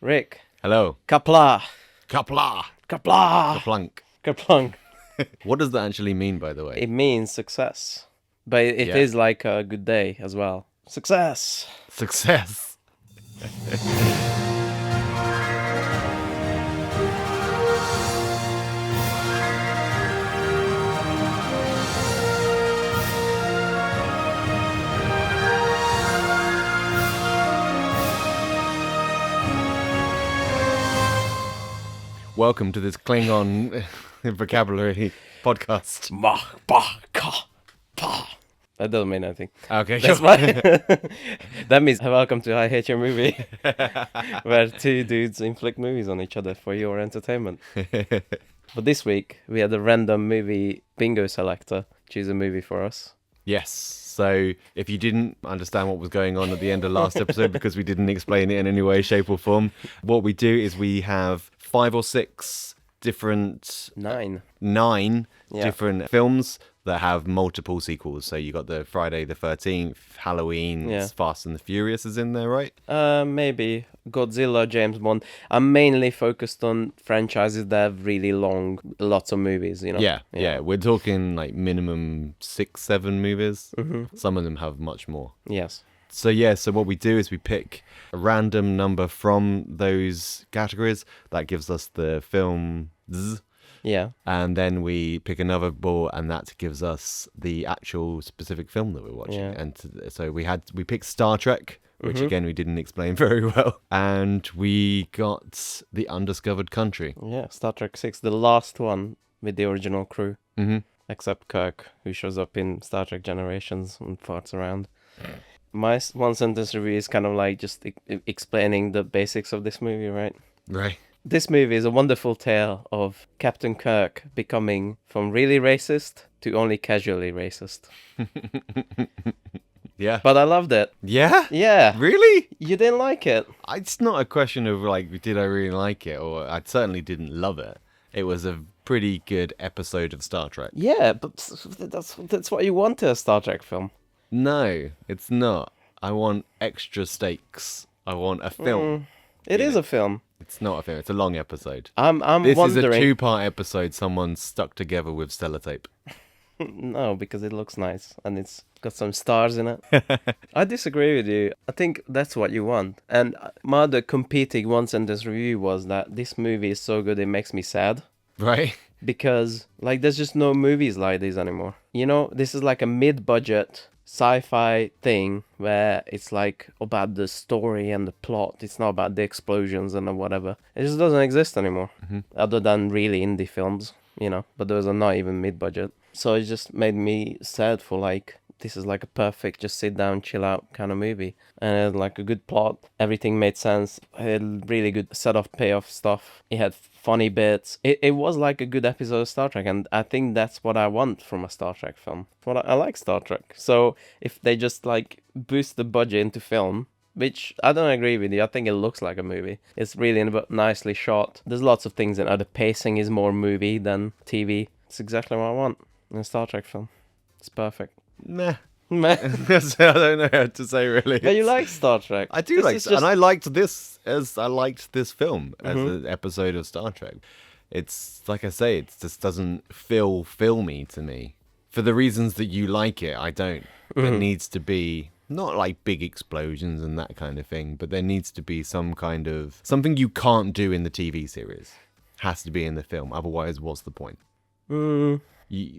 Rick. Hello. Kapla. Kapla. Kapla. Kerplunk. Kerplunk. What does that actually mean, by the way? It means success. But it is like a good day as well. Success. Success. Welcome to this Klingon vocabulary podcast. That doesn't mean anything. Okay, That's why. That means welcome to I Hate Your Movie, where two dudes inflict movies on each other for your entertainment. But this week, we had a random movie bingo selector choose a movie for us. Yes. So if you didn't understand what was going on at the end of last episode because we didn't explain it in any way, shape or form, what we do is we have 5 or 6 different... Nine different films that have multiple sequels. So you got the Friday the 13th, Halloween, Fast and the Furious is in there, right? Maybe Godzilla, James Bond. I'm mainly focused on franchises that have really long, lots of movies, you know? Yeah. We're talking like minimum 6-7 movies. Mm-hmm. Some of them have much more. Yes. So what we do is we pick a random number from those categories. That gives us the film. Yeah. And then we pick another ball, and that gives us the actual specific film that we're watching. Yeah. And so we picked Star Trek, which again we didn't explain very well, and we got the Undiscovered Country. Yeah, Star Trek 6, the last one with the original crew. Mm-hmm. Except Kirk, who shows up in Star Trek Generations and farts around. My one-sentence review is kind of like just explaining the basics of this movie, right? Right. This movie is a wonderful tale of Captain Kirk becoming from really racist to only casually racist. Yeah. But I loved it. Yeah? Yeah. Really? You didn't like it? It's not a question of like, did I really like it? Or I certainly didn't love it. It was a pretty good episode of Star Trek. Yeah, but that's what you want in a Star Trek film. No, it's not. I want extra stakes. I want a film. It is a film. It's not a film. It's a long episode. I'm This wondering... is a 2-part episode someone stuck together with sellotape. No, because it looks nice and it's got some stars in it. I disagree with you. I think that's what you want. And my other competing one-sentence review was that this movie is so good it makes me sad. Right? Because, like, there's just no movies like this anymore. You know, this is like a mid-budget sci-fi thing where it's like about the story and the plot. It's not about the explosions and whatever. It just doesn't exist anymore. Other than really indie films, you know. But those are not even mid-budget. So it just made me sad for like, this is like a perfect just sit down, chill out kind of movie. And it had like a good plot. Everything made sense. It had really good set of payoff stuff. It had funny bits. It was like a good episode of Star Trek. And I think that's what I want from a Star Trek film. I like Star Trek. So if they just like boost the budget into film, which I don't agree with you. I think it looks like a movie. It's really nicely shot. There's lots of things in it. The pacing is more movie than TV. It's exactly what I want in a Star Trek film. It's perfect. Meh. Meh. I don't know how to say really. But you like Star Trek. I do and I liked this film as an episode of Star Trek. It's like I say, it just doesn't feel filmy to me. For the reasons that you like it, I don't. There needs to be not like big explosions and that kind of thing, but there needs to be some kind of something you can't do in the TV series. Has to be in the film, otherwise what's the point?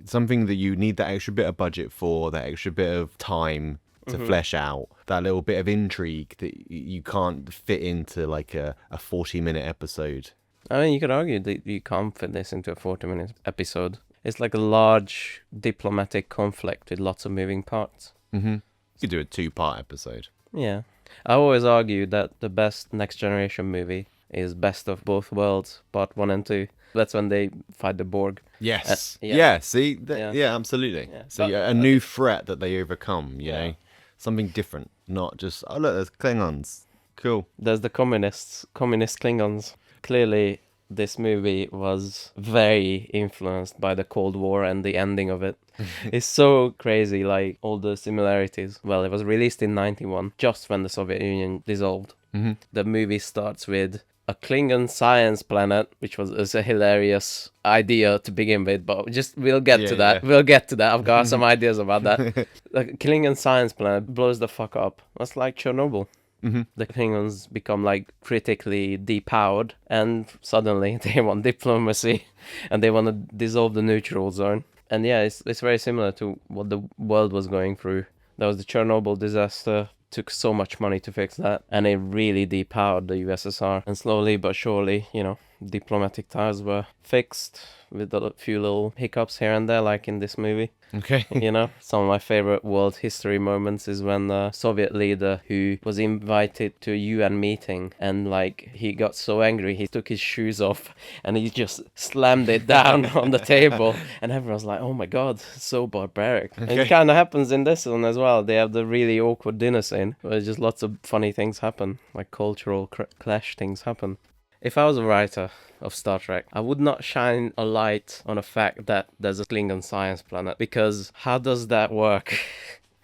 Something that you need that extra bit of budget for, that extra bit of time to flesh out, that little bit of intrigue that you can't fit into like a 40-minute episode. I mean, you could argue that you can't fit this into a 40-minute episode. It's like a large diplomatic conflict with lots of moving parts. You could do a 2-part episode. Yeah. I always argue that the best Next Generation movie is Best of Both Worlds, Part 1 and 2. That's when they fight the Borg. Yes. Yeah. See? Absolutely. Yeah. So a new threat that they overcome, you know? Something different. Not just, oh, look, there's Klingons. Cool. There's the communist Klingons. Clearly, this movie was very influenced by the Cold War and the ending of it. It's so crazy, like, all the similarities. Well, it was released in 91, just when the Soviet Union dissolved. The movie starts with a Klingon science planet, which is a hilarious idea to begin with, but we'll get to that. Yeah. We'll get to that. I've got some ideas about that. The Klingon science planet blows the fuck up. That's like Chernobyl. The Klingons become like critically depowered, and suddenly they want diplomacy, and they want to dissolve the neutral zone. And yeah, it's very similar to what the world was going through. There was the Chernobyl disaster. Took so much money to fix that, and it really depowered the USSR. And slowly but surely, diplomatic ties were fixed with a few little hiccups here and there, like in this movie. Okay. Some of my favorite world history moments is when the Soviet leader who was invited to a UN meeting, and like he got so angry he took his shoes off and he just slammed it down on the table, and everyone's like, oh my god, so barbaric. And it kind of happens in this one as well. They have the really awkward dinner scene where just lots of funny things happen, like cultural clash things happen. If I was a writer of Star Trek, I would not shine a light on the fact that there's a Klingon science planet, because how does that work?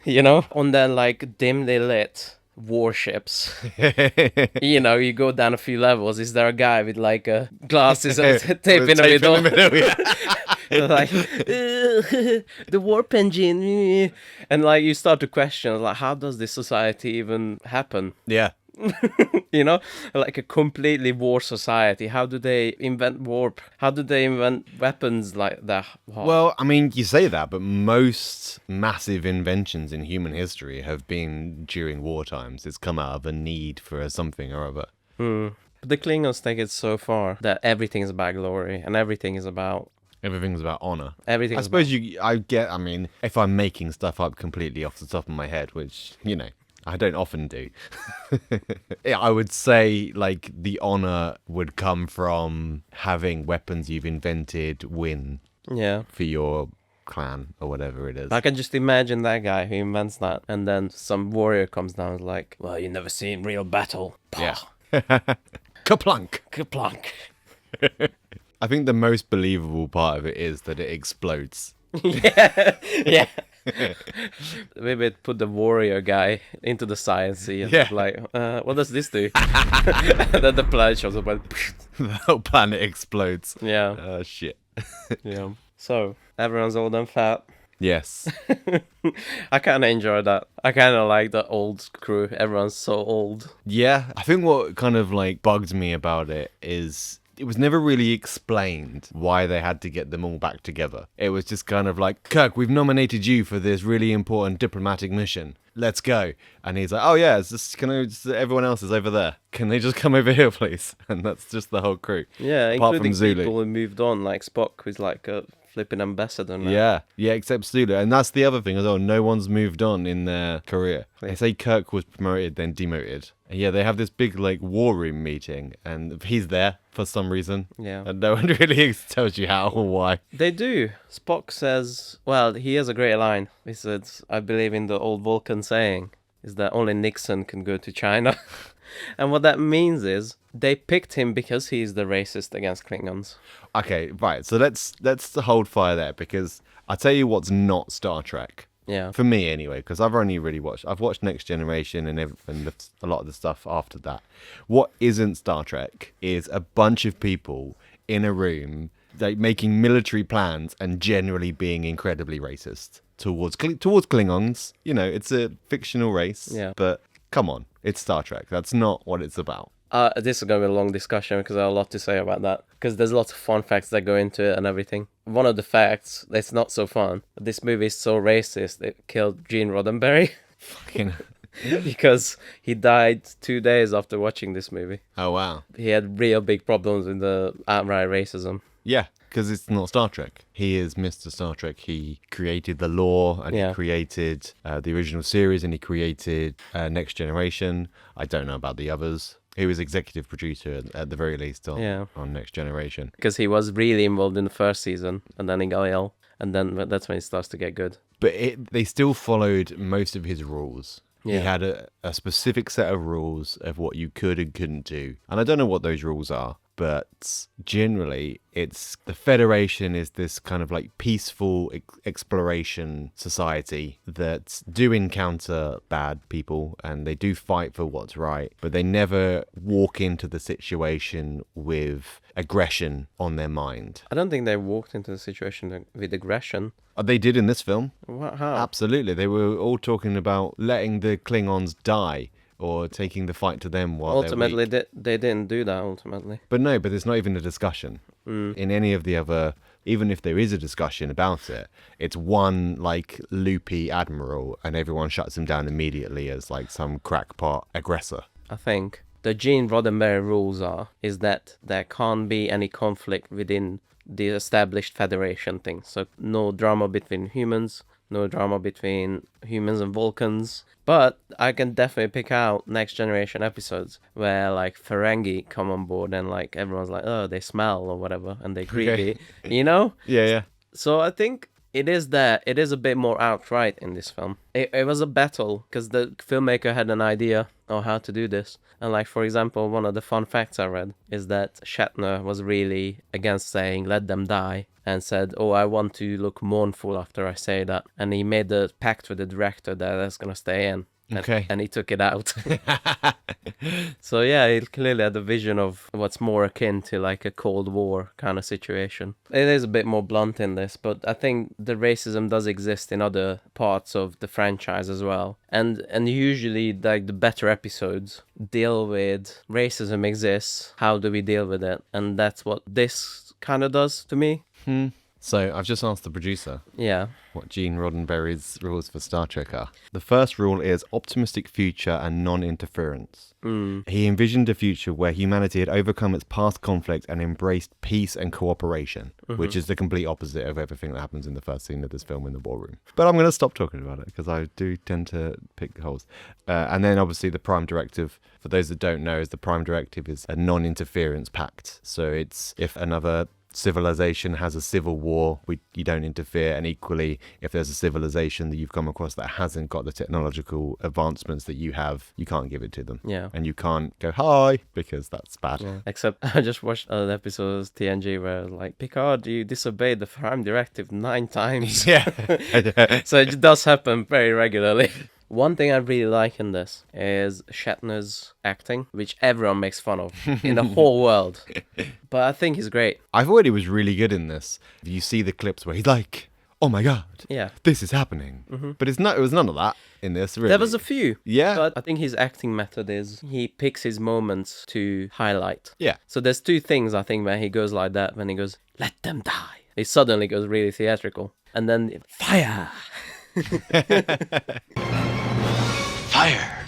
On their like dimly lit warships, you go down a few levels. Is there a guy with like glasses and tape in the middle? Yeah. Like the warp engine, and like you start to question, like, how does this society even happen? Yeah. Like a completely war society. How do they invent warp? How do they invent weapons like that? Well, I mean, you say that, but most massive inventions in human history have been during war times. It's come out of a need for something or other. But the Klingons take it so far that everything is about glory, and everything's about honor. Everything. I suppose I mean, if I'm making stuff up completely off the top of my head, which, I don't often do. Yeah, I would say like the honor would come from having weapons you've invented win for your clan or whatever it is. I can just imagine that guy who invents that, and then some warrior comes down and is like, well, you never seen real battle. Yeah. Kerplunk. I think the most believable part of it is that it explodes. Yeah. Maybe put the warrior guy into the science and like, what does this do? And then the planet shows up and the whole planet explodes. Yeah. Oh, shit. Yeah. So, everyone's old and fat. Yes. I kind of enjoy that. I kind of like the old crew. Everyone's so old. Yeah. I think what kind of like bugged me about it is it was never really explained why they had to get them all back together. It was just kind of like, Kirk, we've nominated you for this really important diplomatic mission. Let's go. And he's like, oh yeah, everyone else is over there. Can they just come over here, please? And that's just the whole crew. Yeah, apart including from Zulu. People who moved on, like Spock, who's like a flipping ambassador now. Yeah, except Zulu. And that's the other thing as well. No one's moved on in their career. They say Kirk was promoted, then demoted. And yeah, they have this big like war room meeting, and he's there for some reason. Yeah. And no one really tells you how or why. They do. Spock says, well, he has a great line. He says, I believe in the old Vulcan saying, is that only Nixon can go to China. And what that means is they picked him because he's the racist against Klingons. Okay, right. So let's hold fire there, because I'll tell you what's not Star Trek. Yeah. For me, anyway, because I've watched Next Generation and a lot of the stuff after that. What isn't Star Trek is a bunch of people in a room like making military plans and generally being incredibly racist towards Klingons. It's a fictional race. Yeah. But come on, it's Star Trek. That's not what it's about. This is going to be a long discussion because I have a lot to say about that. Because there's lots of fun facts that go into it and everything. One of the facts that's not so fun, this movie is so racist, it killed Gene Roddenberry. Fucking... because he died 2 days after watching this movie. Oh, wow. He had real big problems with the outright racism. Yeah, because it's not Star Trek. He is Mr. Star Trek. He created the lore, and he created the original series, and he created Next Generation. I don't know about the others. He was executive producer at the very least on Next Generation. Because he was really involved in the first season, and then he got ill, and then that's when it starts to get good. But they still followed most of his rules. Yeah. He had a specific set of rules of what you could and couldn't do. And I don't know what those rules are. but generally it's the Federation is this kind of like peaceful exploration society that do encounter bad people and they do fight for what's right, but they never walk into the situation with aggression on their mind. I don't think they walked into the situation with aggression. They did in this film. What, how? Absolutely. They were all talking about letting the Klingons die or taking the fight to them while Ultimately, they're weak. they didn't do that, ultimately. But no, but there's not even a discussion. In any of the other, even if there is a discussion about it, it's one like loopy admiral and everyone shuts him down immediately as like some crackpot aggressor. I think the Gene Roddenberry rules is that there can't be any conflict within the established Federation thing. So no drama between humans, no drama between humans and Vulcans. But I can definitely pick out Next Generation episodes where like Ferengi come on board and like everyone's like, oh, they smell or whatever and they're creepy, you know? Yeah. So I think it is a bit more outright in this film. It was a battle because the filmmaker had an idea on how to do this. And like, for example, one of the fun facts I read is that Shatner was really against saying let them die and said, oh, I want to look mournful after I say that. And he made a pact with the director that that's going to stay in. Okay. And he took it out. So yeah, he clearly had a vision of what's more akin to like a Cold War kind of situation. It is a bit more blunt in this, but I think the racism does exist in other parts of the franchise as well. And usually like the better episodes deal with racism exists. How do we deal with it? And that's what this kind of does to me. So I've just asked the producer Yeah. what Gene Roddenberry's rules for Star Trek are. The first rule is optimistic future and non-interference. He envisioned a future where humanity had overcome its past conflict and embraced peace and cooperation, which is the complete opposite of everything that happens in the first scene of this film in the war room. But I'm going to stop talking about it because I do tend to pick holes. And then obviously the Prime Directive, for those that don't know, is the Prime Directive is a non-interference pact. So it's if another civilization has a civil war, you don't interfere, and equally if there's a civilization that you've come across that hasn't got the technological advancements that you have, you can't give it to them. Yeah. And you can't go hi because that's bad. Yeah. Except I just watched an episode of TNG where like, Picard, you disobeyed the Prime Directive 9 times. Yeah. So it does happen very regularly. One thing I really like in this is Shatner's acting, which everyone makes fun of in the whole world. But I think he's great. I thought he was really good in this. You see the clips where he's like, oh my god, Yeah. this is happening. But it was none of that in this, really. There was a few. Yeah. But I think his acting method is he picks his moments to highlight. Yeah. So there's 2 things, I think, where he goes like that. When he goes, let them die. He suddenly goes really theatrical. And then, fire! Fire!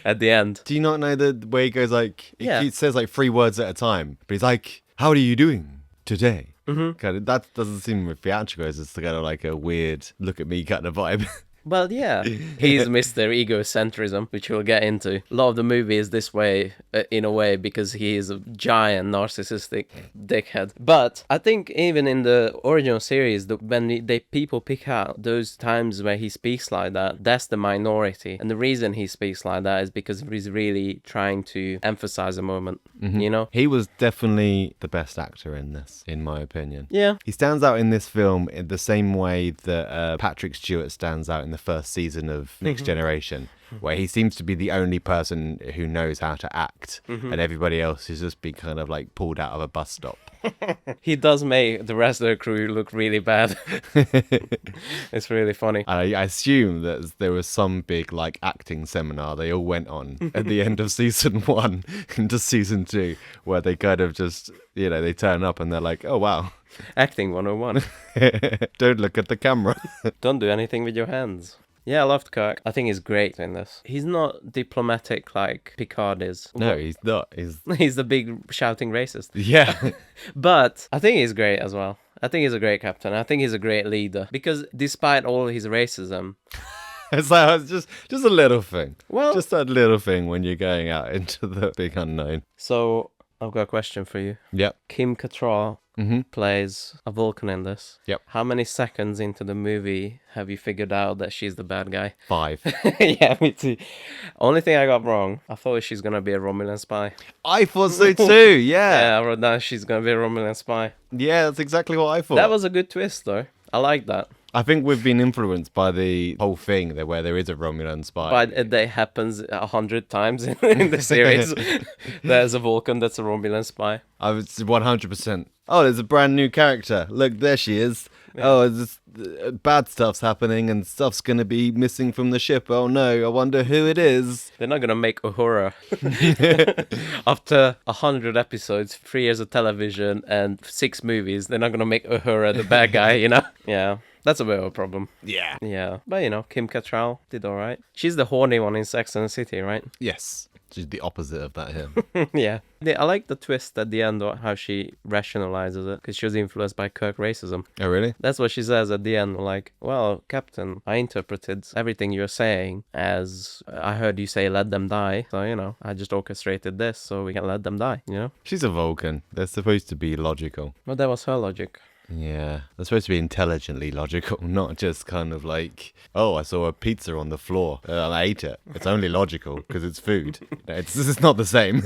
At the end. Do you not know the way he goes like, Yeah. he says like 3 words at a time, but he's like, how are you doing today? Kind of, that doesn't seem theatrical. It's just kind of like a weird look at me kind of vibe. Well, yeah. He's Mr. Egocentrism, which we'll get into. A lot of the movie is this way, in a way, because he is a giant narcissistic dickhead. But I think even in the original series, when people pick out those times where he speaks like that, that's the minority. And the reason he speaks like that is because he's really trying to emphasize a moment, you know? He was definitely the best actor in this, in my opinion. Yeah. He stands out in this film in the same way that Patrick Stewart stands out in the first season of Next Generation, where he seems to be the only person who knows how to act, and everybody else is just being kind of like pulled out of a bus stop. He does make the rest of the crew look really bad. It's really funny. I assume that there was some big like acting seminar they all went on at the end of season 1 into season 2, where they kind of just, they turn up and they're like, oh wow. Acting 101. Don't look at the camera. Don't do anything with your hands. Yeah, I loved Kirk. I think he's great in this. He's not diplomatic like Picard is. No, he's not. He's the big shouting racist. Yeah. But I think he's great as well. I think he's a great captain. I think he's a great leader. Because despite all his racism... It's like, just a little thing. Well... Just that little thing when you're going out into the big unknown. So... I've got a question for you. Yep. Kim Cattrall plays a Vulcan in this. Yep. How many seconds into the movie have you figured out that she's the bad guy? 5. Yeah, me too. Only thing I got wrong, I thought she's gonna be a Romulan spy. I thought so too, yeah. Yeah, I wrote down she's gonna be a Romulan spy. Yeah, that's exactly what I thought. That was a good twist, though. I like that. I think we've been influenced by the whole thing where there is a Romulan spy. But it happens 100 times in the series. There's a Vulcan that's a Romulan spy. I was 100%. Oh, there's a brand new character. Look, there she is. Yeah. Oh, bad stuff's happening and stuff's going to be missing from the ship. Oh no, I wonder who it is. They're not going to make Uhura. After 100 episodes, 3 years of television and 6 movies, they're not going to make Uhura the bad guy, you know? Yeah. That's a bit of a problem. Yeah. Yeah. But, you know, Kim Cattrall did all right. She's the horny one in Sex and the City, right? Yes. She's the opposite of that here. Yeah. I like the twist at the end, how she rationalizes it, because she was influenced by Kirk racism. Oh, really? That's what she says at the end. Like, well, Captain, I interpreted everything you're saying as I heard you say let them die. So, you know, I just orchestrated this so we can let them die, you know? She's a Vulcan. They're supposed to be logical. Well, that was her logic. Yeah, they're supposed to be intelligently logical, not just kind of like, oh, I saw a pizza on the floor, I ate it. It's only logical because it's food. It's not the same.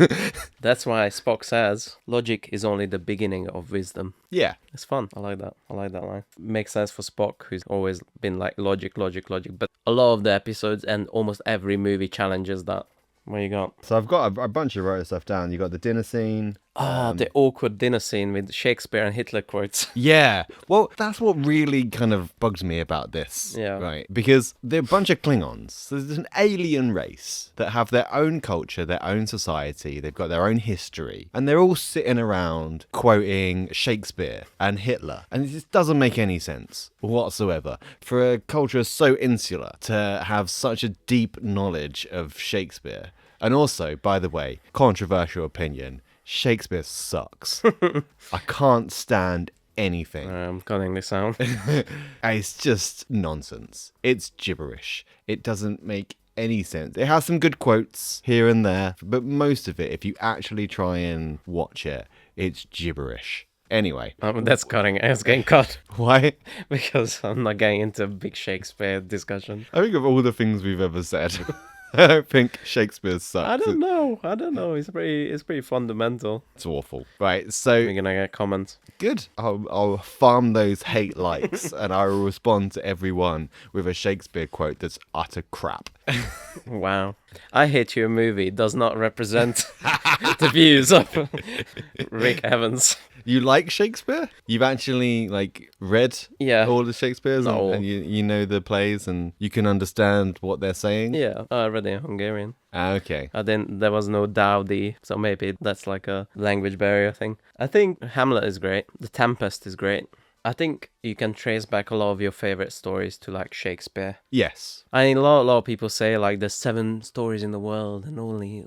That's why Spock says logic is only the beginning of wisdom. Yeah. It's fun. I like that. I like that line. Makes sense for Spock, who's always been like logic. But a lot of the episodes and almost every movie challenges that. What you got? So I've got a bunch of wrote stuff down. You got the dinner scene. The awkward dinner scene with Shakespeare and Hitler quotes. Yeah. Well, that's what really kind of bugged me about this. Yeah. Right. Because they're a bunch of Klingons. So there's an alien race that have their own culture, their own society. They've got their own history. And they're all sitting around quoting Shakespeare and Hitler. And it just doesn't make any sense whatsoever. For a culture so insular to have such a deep knowledge of Shakespeare. And also, by the way, controversial opinion, Shakespeare sucks. I can't stand anything. I'm cutting this out. It's just nonsense. It's gibberish. It doesn't make any sense. It has some good quotes here and there, but most of it, if you actually try and watch it, it's gibberish. Anyway. That's cutting. It's getting cut. Why? Because I'm not getting into a big Shakespeare discussion. I think of all the things we've ever said. I don't think Shakespeare sucks. I don't know. It's pretty fundamental. It's awful. Right, so we're gonna get comments. Good. I'll farm those hate likes and I will respond to everyone with a Shakespeare quote that's utter crap. Wow. I Hate You, a movie does not represent the views of Rick Evans. You like Shakespeare? You've actually read all the Shakespeare's and you know the plays and you can understand what they're saying? Yeah, I read it in Hungarian. Okay. There was no Dowdy, so maybe that's like a language barrier thing. I think Hamlet is great. The Tempest is great. I think you can trace back a lot of your favorite stories to Shakespeare. Yes. I mean, a lot of people say there's 7 stories in the world and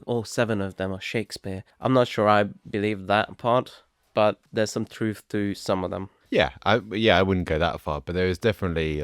all 7 of them are Shakespeare. I'm not sure I believe that part, but there's some truth to some of them. Yeah, I wouldn't go that far, but there is definitely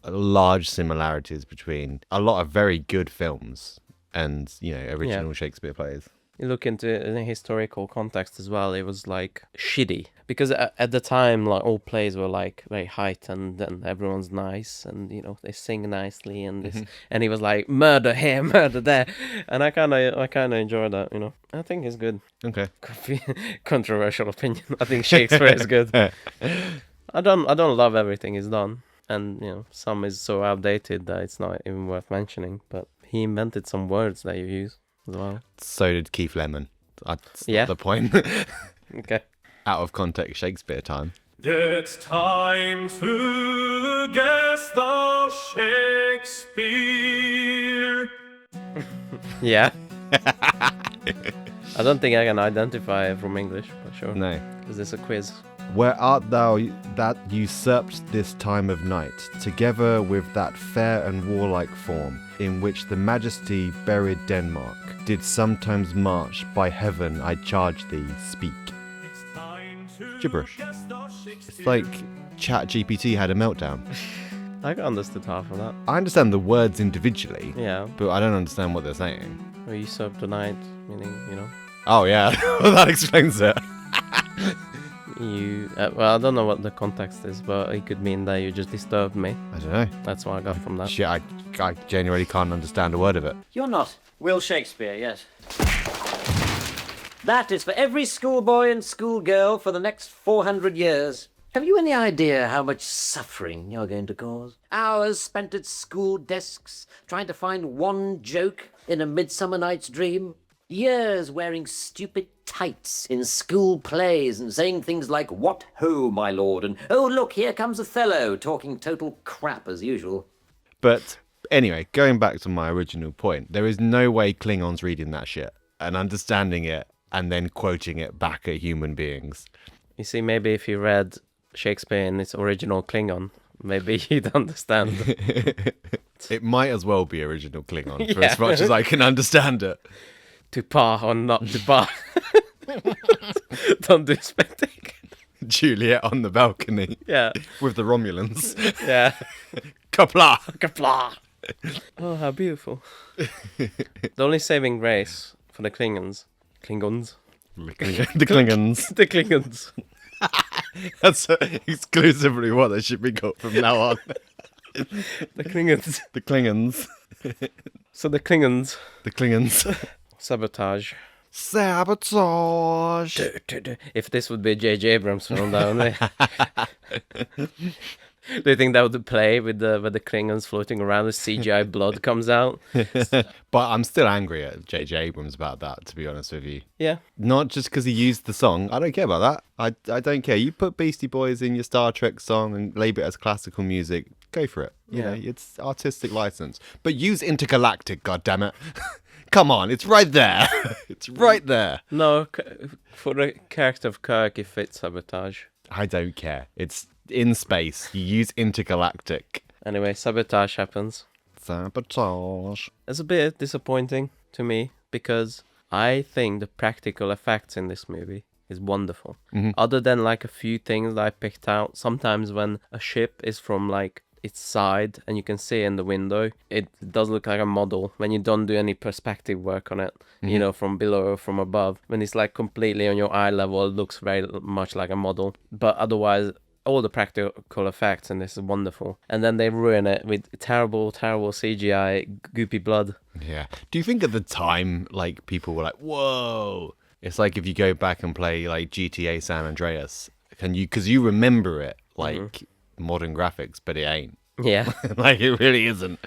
large similarities between a lot of very good films and original Shakespeare plays. You look into it in a historical context as well, it was shitty because at the time all plays were very heightened and everyone's nice and they sing nicely and this and he was murder here, murder there, and I kind of enjoy that. I think it's good. Okay. Controversial opinion. I think Shakespeare is good. I don't love everything he's done, and some is so outdated that it's not even worth mentioning. But he invented some words that you use as well. So did Keith Lemon. That's not the point. Okay. Out of context Shakespeare time. It's time to guess the Shakespeare. Yeah. I don't think I can identify it from English, but sure. No. Is this a quiz? Where art thou that usurped this time of night, together with that fair and warlike form, in which the majesty buried Denmark, did sometimes march by heaven, I charge thee, speak. Gibberish. It's like ChatGPT had a meltdown. I understood half of that. I understand the words individually. Yeah. But I don't understand what they're saying. Well, usurp the night, meaning, Oh, yeah. Well, that explains it. Well, I don't know what the context is, but it could mean that you just disturbed me. I don't know. That's what I got from that. Shit, I genuinely can't understand a word of it. You're not. Will Shakespeare, yes. That is for every schoolboy and schoolgirl for the next 400 years. Have you any idea how much suffering you're going to cause? Hours spent at school desks trying to find one joke in A Midsummer Night's Dream? Years wearing stupid tights in school plays and saying things like, "What ho, my lord," and "Oh, look, here comes Othello," talking total crap as usual. But anyway, going back to my original point, there is no way Klingons reading that shit and understanding it and then quoting it back at human beings. You see, maybe if you read Shakespeare in its original Klingon, maybe you'd understand. It might as well be original Klingon for as much as I can understand it. To par or not to par. Don't do spectacle. Juliet on the balcony. Yeah. With the Romulans. Yeah. Kapla! Kapla! Oh, how beautiful. The only saving grace for the Klingons. Klingons? The Klingons. The Klingons. That's exclusively what they should be called from now on. The Klingons. The Klingons. So the Klingons. The Klingons. Sabotage. Sabotage! If this would be a J.J. Abrams film, that would be... Do you think that would play with the Klingons floating around, the CGI blood comes out? But I'm still angry at J.J. Abrams about that, to be honest with you. Yeah. Not just because he used the song. I don't care about that. I don't care. You put Beastie Boys in your Star Trek song and label it as classical music, go for it. You know, it's artistic license. But use Intergalactic, goddammit. Come on, it's right there. It's right there. No, for the character of Kirk, it fits Sabotage. I don't care. It's in space. You use Intergalactic. Anyway, Sabotage happens. Sabotage. It's a bit disappointing to me because I think the practical effects in this movie is wonderful. Mm-hmm. Other than like a few things that I picked out, sometimes when a ship is from like its side and you can see in the window, it does look like a model when you don't do any perspective work on it, you know, from below or from above. When it's like completely on your eye level, it looks very much like a model. But otherwise, all the practical effects in this is wonderful. And then they ruin it with terrible, terrible CGI, goopy blood. Yeah. Do you think at the time, like, people were like, whoa? It's like if you go back and play, like, GTA San Andreas, because you remember it, like, modern graphics, but it ain't. Yeah. Like, it really isn't.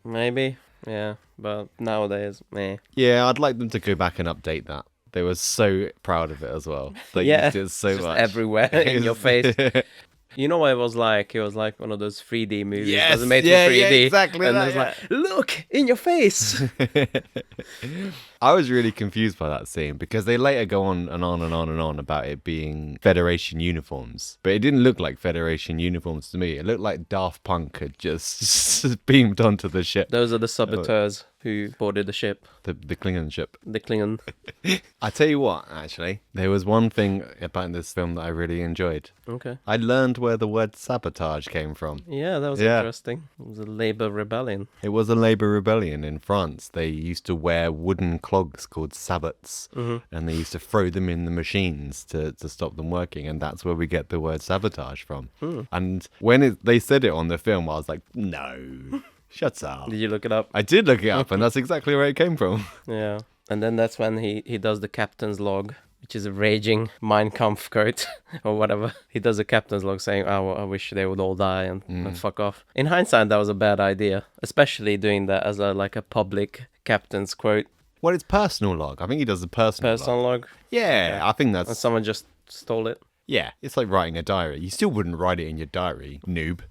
Maybe. Yeah. But nowadays, meh. Yeah, I'd like them to go back and update that. They were so proud of it as well. They used it so just much. Everywhere in your face. You know what it was like? It was like one of those 3D movies. Yes, It was made yeah, for 3D. yeah, exactly And that, it was yeah. like, look, in your face. I was really confused by that scene because they later go on and on and on and on about it being Federation uniforms. But it didn't look like Federation uniforms to me. It looked like Daft Punk had just beamed onto the ship. Those are the saboteurs who boarded the ship. The Klingon ship. The Klingon. I tell you what, actually, there was one thing about this film that I really enjoyed. Okay. I learned where the word sabotage came from. Yeah, that was interesting. It was a labor rebellion. It was a labor rebellion in France. They used to wear wooden clogs called sabots, and they used to throw them in the machines to stop them working, and that's where we get the word sabotage from. And when they said it on the film, I was like, no, shut up. Did you look it up? I did look it up, and that's exactly where it came from. Yeah. And then that's when he does the captain's log, which is a raging Mein Kampf quote or whatever. He does a captain's log saying, oh, I wish they would all die and fuck off. In hindsight, that was a bad idea, especially doing that as a public captain's quote. Well, it's personal log. I think he does the personal log. Yeah, I think And that's... someone just stole it. Yeah, it's like writing a diary. You still wouldn't write it in your diary, noob.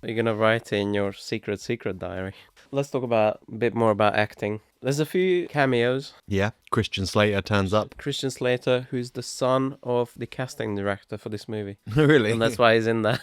You're gonna write in your secret diary. Let's talk a bit more about acting. There's a few cameos. Yeah, Christian Slater turns up. Christian Slater, who's the son of the casting director for this movie. Really? And that's why he's in there.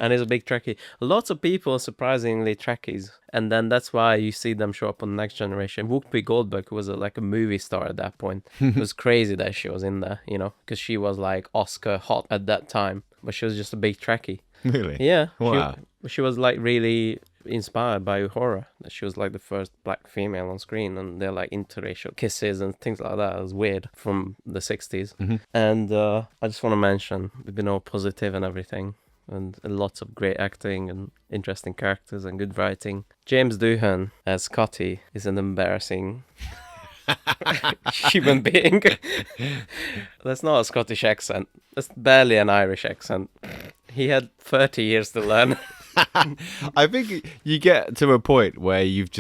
And he's a big Trekkie. Lots of people are surprisingly Trekkies. And then that's why you see them show up on the Next Generation. Whoopi Goldberg, who was like a movie star at that point. It was crazy that she was in there, because she was like Oscar hot at that time. But she was just a big Trekkie. Really? Yeah. Wow. She was like really inspired by Uhura. That she was like the first black female on screen, and they're like interracial kisses and things like that. It was weird from the 60s. And I just want to mention, we've been all positive and everything, and lots of great acting and interesting characters and good writing. James Doohan as Scotty is an embarrassing human being. That's not a Scottish accent. That's barely an Irish accent. He had 30 years to learn. I think you get to a point where you've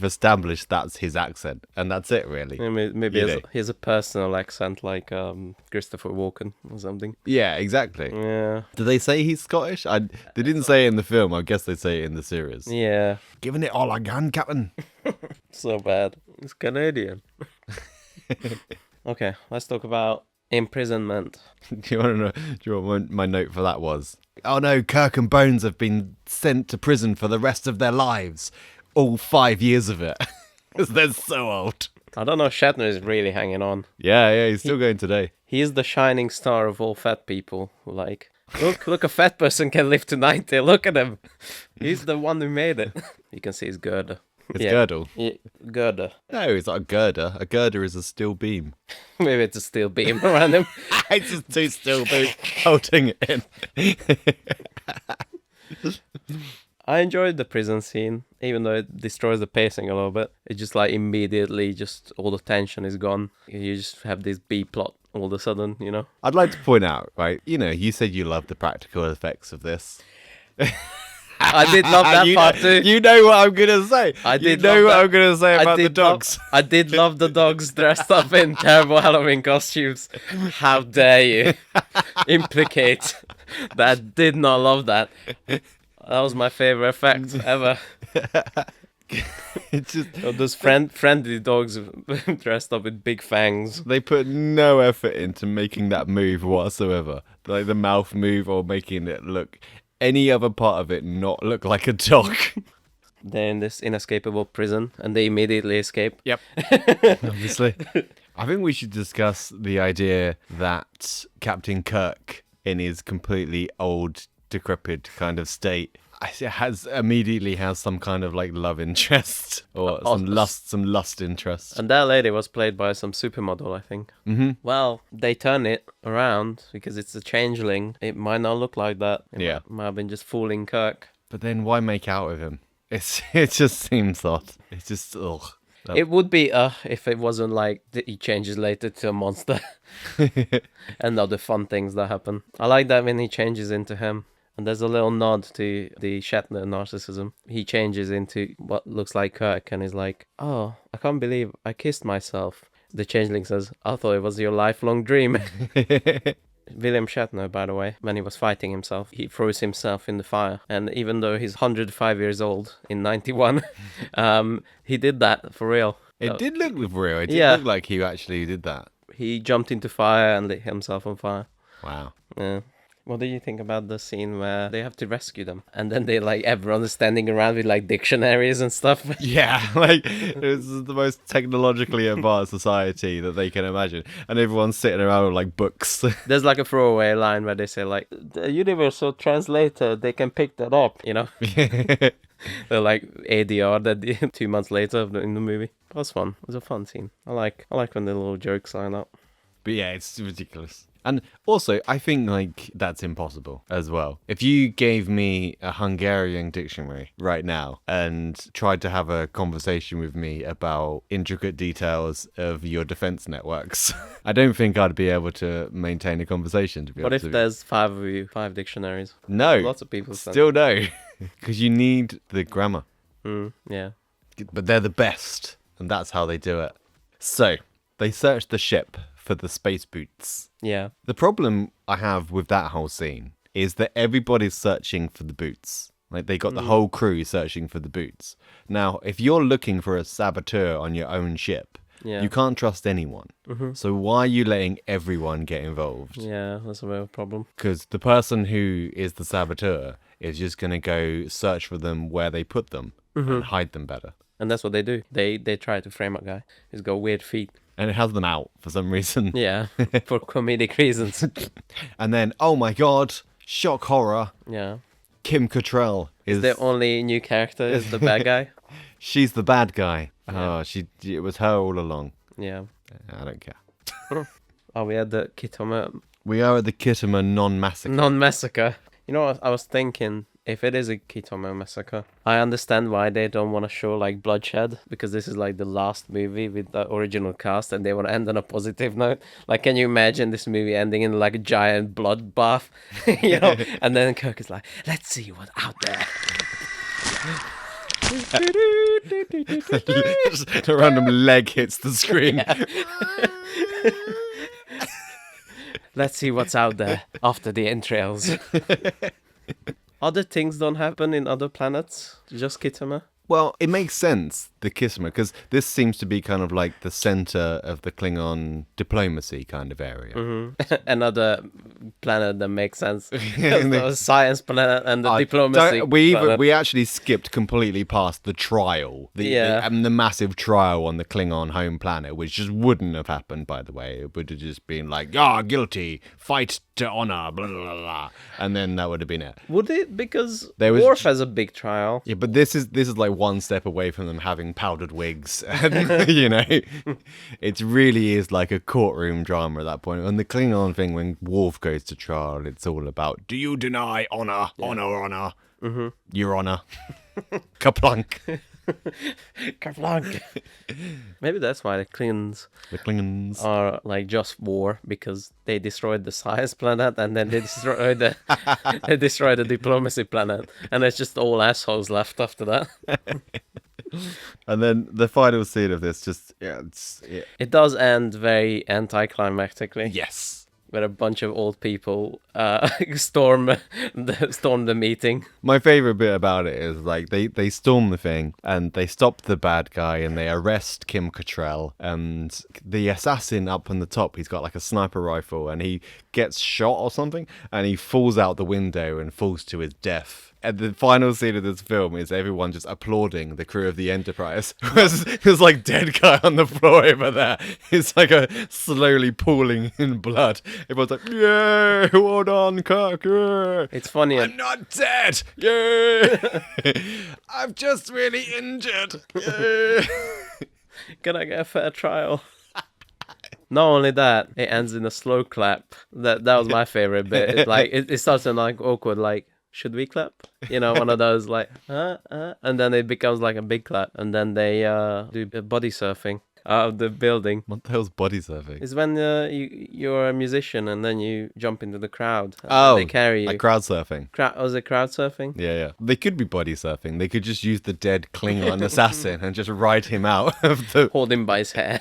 established that's his accent, and that's it, really. Maybe You know. he has a personal accent like Christopher Walken or something. Yeah, exactly. Yeah. Do they say he's Scottish? They didn't say it in the film. I guess they say it in the series. Yeah. Giving it all I can, Captain. So bad. It's Canadian. Okay, let's talk about imprisonment. Do you want to know? Do you want what my note for that was? Oh no, Kirk and Bones have been sent to prison for the rest of their lives. All 5 years of it. Because they're so old. I don't know, Shatner is really hanging on. Yeah, he's still going today. He is the shining star of all fat people. Like, look, a fat person can live to 90. Look at him. He's the one who made it. You can see his girder. It's girdle. Yeah, girder. No, it's not a girder. A girder is a steel beam. Maybe it's a steel beam around him. It's just two steel beams holding it in. I enjoyed the prison scene, even though it destroys the pacing a little bit. It's just like immediately, just all the tension is gone. You just have this B plot all of a sudden, you know? I'd like to point out, right? You know, you said you loved the practical effects of this. I did love that part too. You know what I'm gonna say. I did You know love what that. I'm gonna say about the dogs. I did love the dogs dressed up in terrible Halloween costumes. How dare you implicate that? Did not love that. That was my favorite effect ever. It's just Those friendly dogs dressed up with big fangs. they put no effort into making that move whatsoever. Like the mouth move or making it look any other part of it not look like a dog. They're in this inescapable prison, and they immediately escape. Yep. Obviously. I think we should discuss the idea that Captain Kirk, in his completely old, decrepit kind of state, immediately has some kind of like love interest or some lust interest. And that lady was played by some supermodel, I think. Mm-hmm. Well, they turn it around because it's a changeling. It might not look like that. Yeah. Might have been just fooling Kirk. But then why make out with him? It just seems odd. It's just ugh. It would be if it wasn't like he changes later to a monster and other fun things that happen. I like that when he changes into him. And there's a little nod to the Shatner narcissism. He changes into what looks like Kirk and is like, oh, I can't believe I kissed myself. The changeling says, I thought it was your lifelong dream. William Shatner, by the way, when he was fighting himself, he throws himself in the fire. And even though he's 105 years old in 91, he did that for real. It did look real. It did Yeah. look like he actually did that. He jumped into fire and lit himself on fire. Wow. Yeah. What do you think about the scene where they have to rescue them? And then they like, everyone is standing around with like dictionaries and stuff. Yeah, like it's the most technologically advanced society that they can imagine, and everyone's sitting around with like books. There's like a throwaway line where they say like, the universal translator, they can pick that up, you know? They're like ADR that 2 months later in the movie. It was fun. It was a fun scene. I like when the little jokes line up. But yeah, it's ridiculous. And also, I think like that's impossible as well. If you gave me a Hungarian dictionary right now and tried to have a conversation with me about intricate details of your defense networks, I don't think I'd be able to maintain a conversation. To be What if honest with you. there's 5 of you, 5 dictionaries? No, Lots of people say. still no, because you need the grammar. Yeah. But they're the best, and that's how they do it. So they search the ship for the space boots. Yeah. The problem I have with that whole scene is that everybody's searching for the boots. Like, they got the whole crew searching for the boots. Now, if you're looking for a saboteur on your own ship, Yeah. you can't trust anyone. So why are you letting everyone get involved? Yeah, that's a real problem. Because the person who is the saboteur is just going to go search for them where they put them and hide them better. And that's what they do. They try to frame a guy who's got weird feet. And it has them out for some reason. Yeah, for comedic reasons. And then, oh my god, shock horror. Yeah. Kim Cattrall is The only new character is the bad guy. She's the bad guy. Yeah. Oh, it was her all along. Yeah. I don't care. Oh, we had the Kitoma We are at the Kittimer non-massacre. non-massacre. You know what I was thinking? If it is a Kitoma massacre, I understand why they don't want to show like bloodshed, because this is like the last movie with the original cast and they want to end on a positive note. Like, can you imagine this movie ending in like a giant bloodbath? You know? And then Kirk is like, let's see what's out there. Just a random leg hits the screen. Let's see what's out there after the entrails. Other things don't happen in other planets, just Kittimer. Well, it makes sense, the Kittimer, because this seems to be kind of like the center of the Klingon diplomacy kind of area. Another planet that makes sense. The science planet and the diplomacy planet. We actually skipped completely past the trial, the massive trial on the Klingon home planet, which just wouldn't have happened, by the way. It would have just been like, guilty, fight to honor, blah, blah, blah, and then that would have been it. Would it? Because There was- Worf has a big trial. Yeah, but this is like one step away from them having powdered wigs, and you know, it really is like a courtroom drama at that point. And the Klingon thing, when Worf goes to trial, it's all about, do you deny honor, honor, your honor, Kerplunk. Kerplunk. Maybe that's why the Klingons are like just war, because they destroyed the science planet and then they destroyed the diplomacy planet, and it's just all assholes left after that. And then the final scene of this It does end very anticlimactically. yes. Where a bunch of old people storm the meeting. My favorite bit about it is like they storm the thing and they stop the bad guy and they arrest Kim Cattrall, and the assassin up on the top, he's got like a sniper rifle and he gets shot or something and he falls out the window and falls to his death. And the final scene of this film is everyone just applauding the crew of the Enterprise. There's like dead guy on the floor over there. It's like a slowly pooling in blood. Everyone's like, yay, well done, Kirk. Yay. It's funny. I'm not dead. Yay. I'm just really injured. Yay. Can I get a fair trial? Not only that, it ends in a slow clap. That was my favorite bit. It's like it starts in like awkward, like, should we clap? You know, one of those like, and then it becomes like a big clap, and then they do body surfing out of the building. What the hell's body surfing? It's when you're a musician and then you jump into the crowd. Oh, they carry you. like crowd surfing. Was it crowd surfing? Yeah. They could be body surfing. They could just use the dead Klingon assassin and just ride him out of the... Hold him by his hair.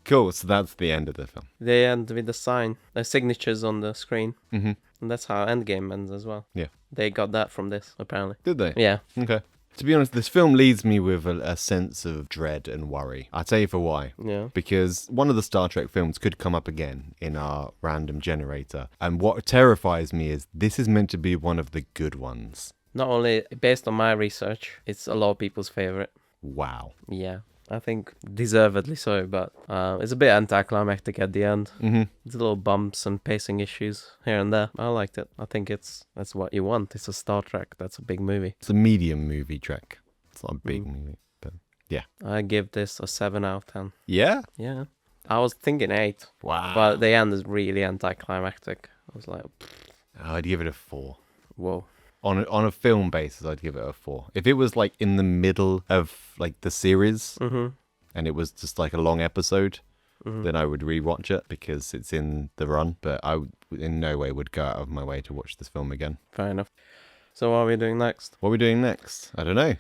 Cool, so that's the end of the film. They end with the sign, the signatures on the screen. Mm-hmm. And that's how Endgame ends as well. Yeah. They got that from this, apparently. Did they? Yeah. Okay. To be honest, this film leaves me with a sense of dread and worry. I'll tell you for why. Yeah. Because one of the Star Trek films could come up again in our random generator. And what terrifies me is this is meant to be one of the good ones. Not only, based on my research, it's a lot of people's favorite. Wow. Yeah. I think deservedly so, but it's a bit anticlimactic at the end. Mm-hmm. There's little bumps and pacing issues here and there. I liked it. I think that's what you want. It's a Star Trek. That's a big movie. It's a medium movie, Trek. It's not a big movie, but yeah. I give this a 7 out of 10. Yeah? Yeah. I was thinking 8. Wow. But the end is really anticlimactic. I was like, I'd give it a 4. whoa. On a film basis, I'd give it a 4. If it was like in the middle of like the series, and it was just like a long episode, then I would rewatch it because it's in the run. But I in no way would go out of my way to watch this film again. Fair enough. So what are we doing next? What are we doing next? I don't know.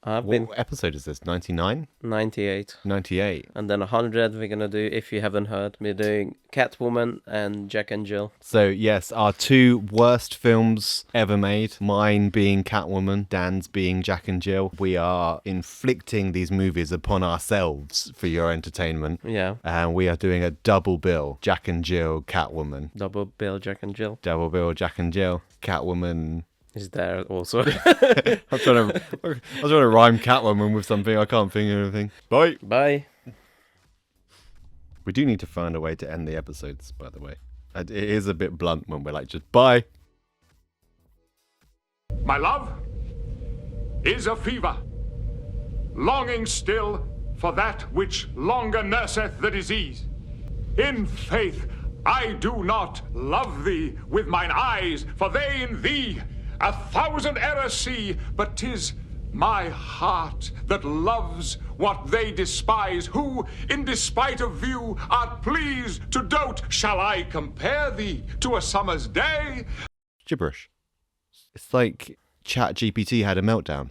I've been What episode is this? 99? 98. 98. And then 100 we're going to do, if you haven't heard, we're doing Catwoman and Jack and Jill. So yes, our 2 worst films ever made. Mine being Catwoman, Dan's being Jack and Jill. We are inflicting these movies upon ourselves for your entertainment. Yeah. And we are doing a double bill. Jack and Jill, Catwoman. Double bill Jack and Jill Double bill, Jack and Jill, Catwoman. is there also. I'm trying to rhyme Catwoman with something. I can't think of anything. Bye. Bye. We do need to find a way to end the episodes, by the way. It is a bit blunt when we're like, just bye. My love is a fever, longing still for that which longer nurseth the disease. In faith, I do not love thee with mine eyes, for they in thee 1,000 errors see, but 'tis my heart that loves what they despise, who, in despite of view, art pleased to dote. Shall I compare thee to a summer's day? Gibberish. It's like ChatGPT had a meltdown.